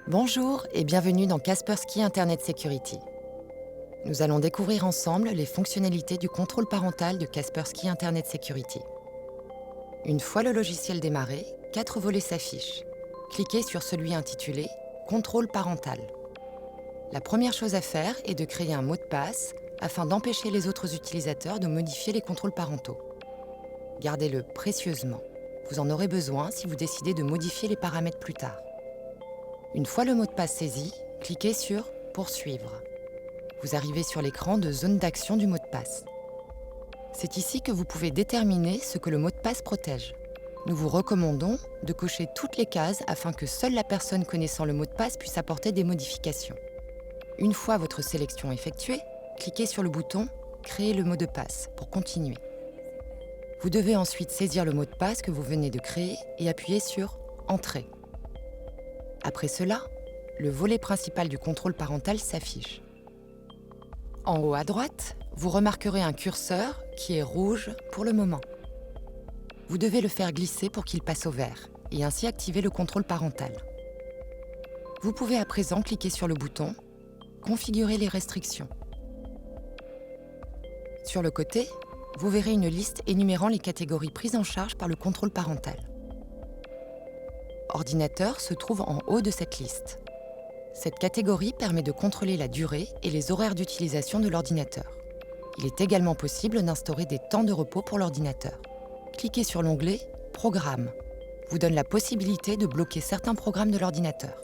Bonjour et bienvenue dans Kaspersky Internet Security. Nous allons découvrir ensemble les fonctionnalités du contrôle parental de Kaspersky Internet Security. Une fois le logiciel démarré, 4 volets s'affichent. Cliquez sur celui intitulé « Contrôle parental ». La première chose à faire est de créer un mot de passe afin d'empêcher les autres utilisateurs de modifier les contrôles parentaux. Gardez-le précieusement. Vous en aurez besoin si vous décidez de modifier les paramètres plus tard. Une fois le mot de passe saisi, cliquez sur « Poursuivre ». Vous arrivez sur l'écran de zone d'action du mot de passe. C'est ici que vous pouvez déterminer ce que le mot de passe protège. Nous vous recommandons de cocher toutes les cases afin que seule la personne connaissant le mot de passe puisse apporter des modifications. Une fois votre sélection effectuée, cliquez sur le bouton « Créer le mot de passe » pour continuer. Vous devez ensuite saisir le mot de passe que vous venez de créer et appuyer sur « Entrée ». Après cela, le volet principal du contrôle parental s'affiche. En haut à droite, vous remarquerez un curseur qui est rouge pour le moment. Vous devez le faire glisser pour qu'il passe au vert et ainsi activer le contrôle parental. Vous pouvez à présent cliquer sur le bouton « Configurer les restrictions ». Sur le côté, vous verrez une liste énumérant les catégories prises en charge par le contrôle parental. Ordinateur se trouve en haut de cette liste. Cette catégorie permet de contrôler la durée et les horaires d'utilisation de l'ordinateur. Il est également possible d'instaurer des temps de repos pour l'ordinateur. Cliquez sur l'onglet « Programmes » vous donne la possibilité de bloquer certains programmes de l'ordinateur.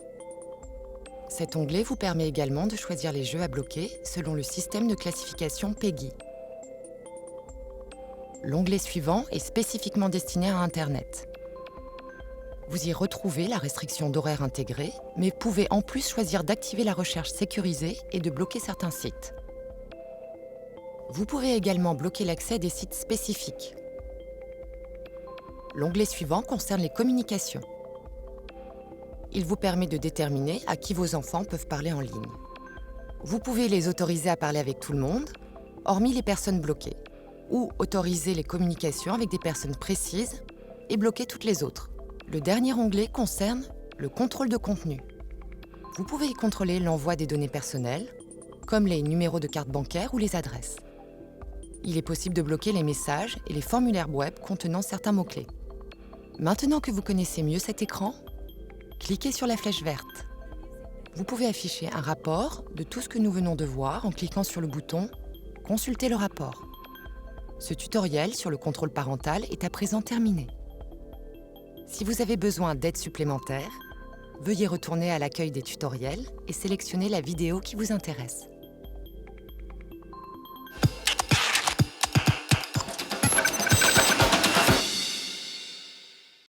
Cet onglet vous permet également de choisir les jeux à bloquer selon le système de classification PEGI. L'onglet suivant est spécifiquement destiné à Internet. Vous y retrouvez la restriction d'horaire intégrée, mais pouvez en plus choisir d'activer la recherche sécurisée et de bloquer certains sites. Vous pouvez également bloquer l'accès à des sites spécifiques. L'onglet suivant concerne les communications. Il vous permet de déterminer à qui vos enfants peuvent parler en ligne. Vous pouvez les autoriser à parler avec tout le monde, hormis les personnes bloquées, ou autoriser les communications avec des personnes précises et bloquer toutes les autres. Le dernier onglet concerne le contrôle de contenu. Vous pouvez y contrôler l'envoi des données personnelles, comme les numéros de carte bancaire ou les adresses. Il est possible de bloquer les messages et les formulaires web contenant certains mots-clés. Maintenant que vous connaissez mieux cet écran, cliquez sur la flèche verte. Vous pouvez afficher un rapport de tout ce que nous venons de voir en cliquant sur le bouton « Consulter le rapport ». Ce tutoriel sur le contrôle parental est à présent terminé. Si vous avez besoin d'aide supplémentaire, veuillez retourner à l'accueil des tutoriels et sélectionner la vidéo qui vous intéresse.